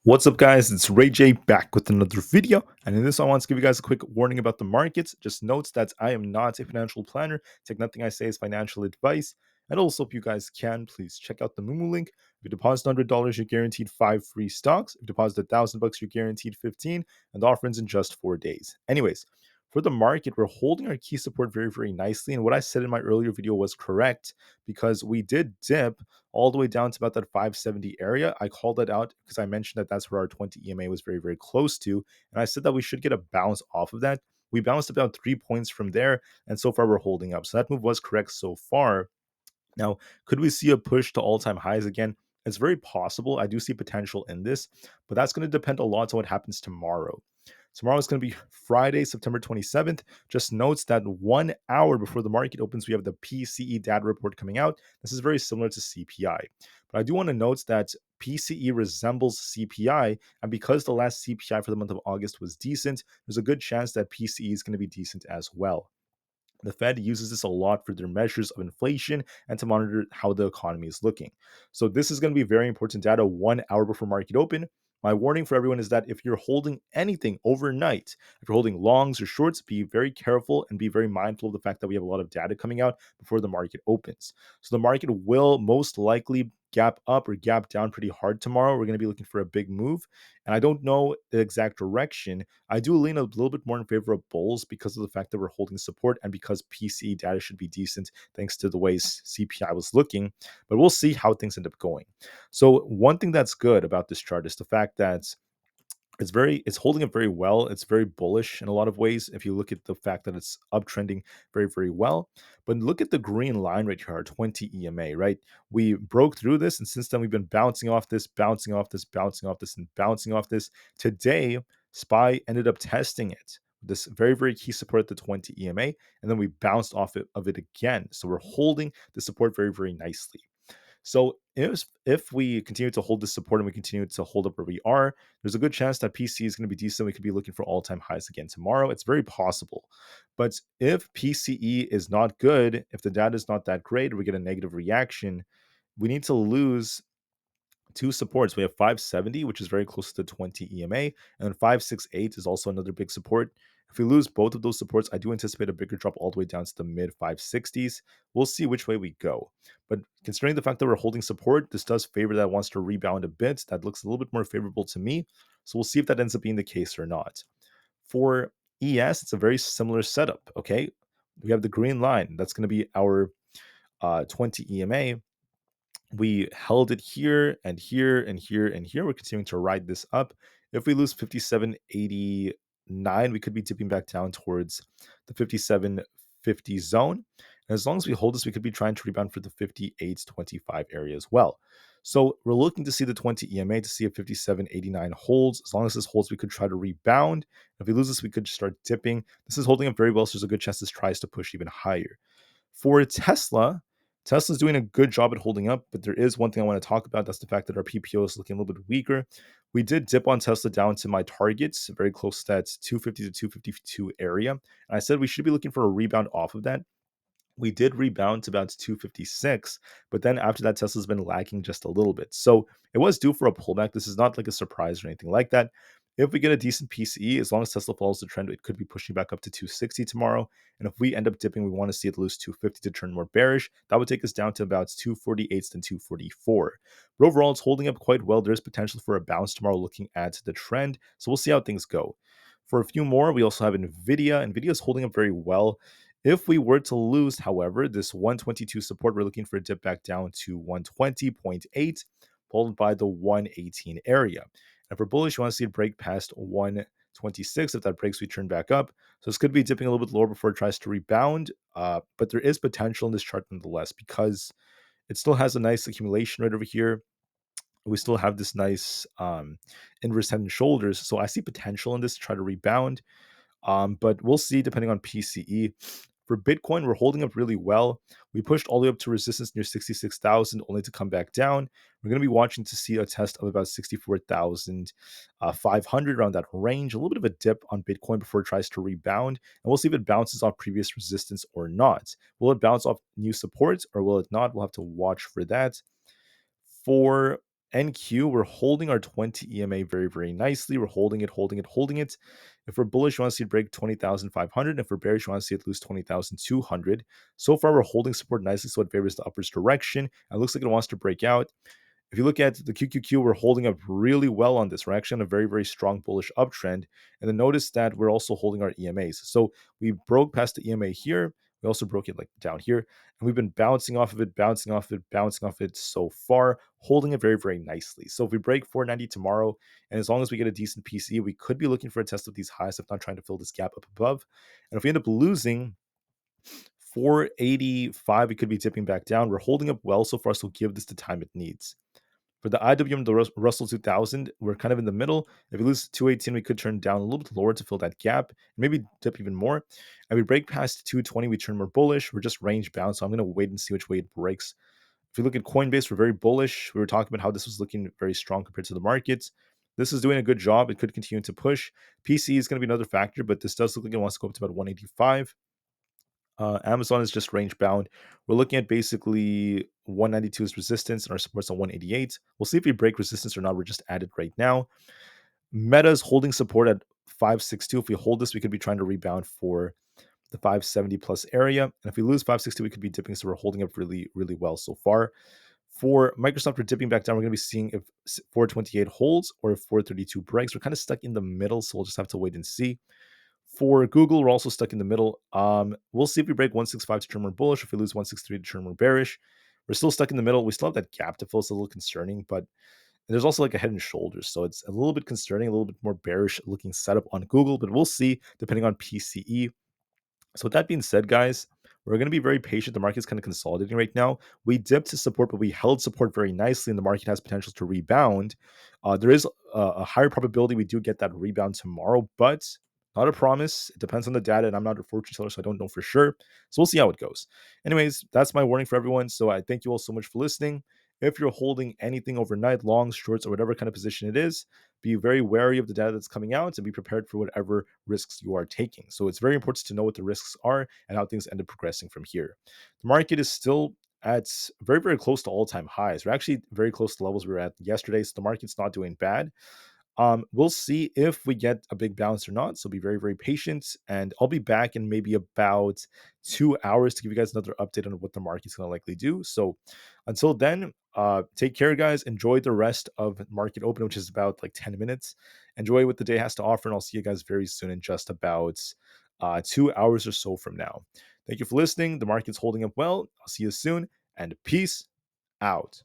What's up, guys? It's Rey-Jay back with another video, and in this I want to give you guys a quick warning about the markets. Just notes that I am not a financial planner. Take nothing I say as financial advice. And also, if you guys can, please check out the Moomoo link. If you deposit $100, you're guaranteed 5 free stocks. If you deposit $1,000, you're guaranteed 15, and the offer ends in just 4 days. Anyways, for the market, we're holding our key support very, very nicely. And what I said in my earlier video was correct because we did dip all the way down to about that 570 area. I called that out because I mentioned that that's where our 20 EMA was very, very close to. And I said that we should get a bounce off of that. We bounced about 3 points from there. And so far, we're holding up. So that move was correct so far. Now, could we see a push to all-time highs again? It's very possible. I do see potential in this, but that's going to depend a lot on what happens tomorrow. Tomorrow is going to be Friday, September 27th. Just notes that 1 hour before the market opens, we have the PCE data report coming out. This is very similar to CPI. But I do want to note that PCE resembles CPI, and because the last CPI for the month of August was decent, there's a good chance that PCE is going to be decent as well. The Fed uses this a lot for their measures of inflation and to monitor how the economy is looking. So this is going to be very important data 1 hour before market open. My warning for everyone is that if you're holding anything overnight, if you're holding longs or shorts, be very careful and be very mindful of the fact that we have a lot of data coming out before the market opens. So the market will most likely gap up or gap down pretty hard tomorrow. We're going to be looking for a big move. And I don't know the exact direction. I do lean a little bit more in favor of bulls because of the fact that we're holding support and because PCE data should be decent thanks to the way CPI was looking. But we'll see how things end up going. So one thing that's good about this chart is the fact that it's holding up very well. It's very bullish in a lot of ways if you look at the fact that it's uptrending very, very well. But look at the green line right here, our 20 EMA, right? We broke through this, and since then we've been bouncing off this, bouncing off this, bouncing off this, and bouncing off this. Today, SPY ended up testing it. This very, very key support at the 20 EMA, and then we bounced off of it again. So we're holding the support very, very nicely. So if we continue to hold this support and we continue to hold up where we are, there's a good chance that PC is going to be decent. We could be looking for all-time highs again tomorrow. It's very possible. But if PCE is not good, if the data is not that great, or we get a negative reaction, we need to lose two supports. We have 570, which is very close to the 20 EMA, and then 568 is also another big support. If we lose both of those supports, I do anticipate a bigger drop all the way down to the mid 560s. We'll see which way we go. But considering the fact that we're holding support, this does favor that it wants to rebound a bit. That looks a little bit more favorable to me. So we'll see if that ends up being the case or not. For ES, it's a very similar setup. Okay, we have the green line. That's going to be our 20 EMA. We held it here and here and here and here. We're continuing to ride this up. If we lose 57.89, we could be dipping back down towards the 57.50 zone. And as long as we hold this, we could be trying to rebound for the 58.25 area as well. So we're looking to see the 20 EMA to see if 57.89 holds. As long as this holds, we could try to rebound. If we lose this, we could start dipping. This is holding up very well, so there's a good chance this tries to push even higher. For Tesla, Tesla's doing a good job at holding up, but there is one thing I want to talk about. That's the fact that our PPO is looking a little bit weaker. We did dip on Tesla down to my targets, very close to that 250 to 252 area. And I said we should be looking for a rebound off of that. We did rebound to about 256, but then after that, Tesla's been lagging just a little bit. So it was due for a pullback. This is not like a surprise or anything like that. If we get a decent PCE, as long as Tesla follows the trend, it could be pushing back up to 260 tomorrow. And if we end up dipping, we want to see it lose 250 to turn more bearish. That would take us down to about 248 and 244. But overall, it's holding up quite well. There's potential for a bounce tomorrow looking at the trend. So we'll see how things go. For a few more, we also have Nvidia. Nvidia is holding up very well. If we were to lose, however, this 122 support, we're looking for a dip back down to 120.8, followed by the 118 area. And if we're bullish, you want to see it break past 126. If that breaks, we turn back up. So this could be dipping a little bit lower before it tries to rebound. But there is potential in this chart nonetheless because it still has a nice accumulation right over here. We still have this nice inverse head and shoulders. So I see potential in this to try to rebound. But we'll see depending on PCE. For Bitcoin, we're holding up really well. We pushed all the way up to resistance near 66,000 only to come back down. We're going to be watching to see a test of about 64,500 around that range. A little bit of a dip on Bitcoin before it tries to rebound. And we'll see if it bounces off previous resistance or not. Will it bounce off new supports or will it not? We'll have to watch for that. For NQ, we're holding our 20 EMA very, very nicely. We're holding it, holding it, holding it. If we're bullish, you want to see it break 20,500. If we're bearish, you want to see it lose 20,200. So far, we're holding support nicely, so it favors the upwards direction. It looks like it wants to break out. If you look at the QQQ, we're holding up really well on this. We're actually on a very, very strong bullish uptrend. And then notice that we're also holding our EMAs. So we broke past the EMA here. We also broke it like down here. And we've been bouncing off of it, bouncing off it, bouncing off it so far, holding it very, very nicely. So if we break 490 tomorrow, and as long as we get a decent PCE, we could be looking for a test of these highs, if not trying to fill this gap up above. And if we end up losing 485, it could be tipping back down. We're holding up well so far, so give this the time it needs. For the IWM, the Russell 2000, we're kind of in the middle. If we lose 218, we could turn down a little bit lower to fill that gap, and maybe dip even more. And we break past 220, we turn more bullish. We're just range bound, so I'm going to wait and see which way it breaks. If you look at Coinbase, we're very bullish. We were talking about how this was looking very strong compared to the markets. This is doing a good job. It could continue to push. PC is going to be another factor, but this does look like it wants to go up to about 185. Amazon is just range bound. We're looking at basically 192 is resistance and our support's on 188. We'll see if we break resistance or not. We're just at it right now. Meta is holding support at 562. If we hold this, we could be trying to rebound for the 570 plus area. And if we lose 560, we could be dipping. So we're holding up really, really well so far. For Microsoft, we're dipping back down. We're going to be seeing if 428 holds or if 432 breaks. We're kind of stuck in the middle, so we'll just have to wait and see. For Google, we're also stuck in the middle. We'll see if we break 165 to turn more bullish. If we lose 163 to turn more bearish, we're still stuck in the middle. We still have that gap to fill. It's a little concerning, but there's also like a head and shoulders. So it's a little bit concerning, a little bit more bearish looking setup on Google, but we'll see depending on PCE. So with that being said, guys, we're going to be very patient. The market's kind of consolidating right now. We dipped to support, but we held support very nicely, and the market has potential to rebound. There is a higher probability we do get that rebound tomorrow, but not a promise. It depends on the data, and I'm not a fortune teller, so I don't know for sure. So we'll see how it goes. Anyways, that's my warning for everyone. So I thank you all so much for listening. If you're holding anything overnight, longs, shorts, or whatever kind of position it is, be very wary of the data that's coming out and be prepared for whatever risks you are taking. So it's very important to know what the risks are and how things end up progressing from here. The market is still at very, very close to all-time highs. We're actually very close to levels we were at yesterday, so the market's not doing bad. We'll see if we get a big bounce or not. So be very, very patient. And I'll be back in maybe about 2 hours to give you guys another update on what the market's going to likely do. So until then, take care, guys. Enjoy the rest of market open, which is about like 10 minutes. Enjoy what the day has to offer. And I'll see you guys very soon in just about 2 hours or so from now. Thank you for listening. The market's holding up well. I'll see you soon and peace out.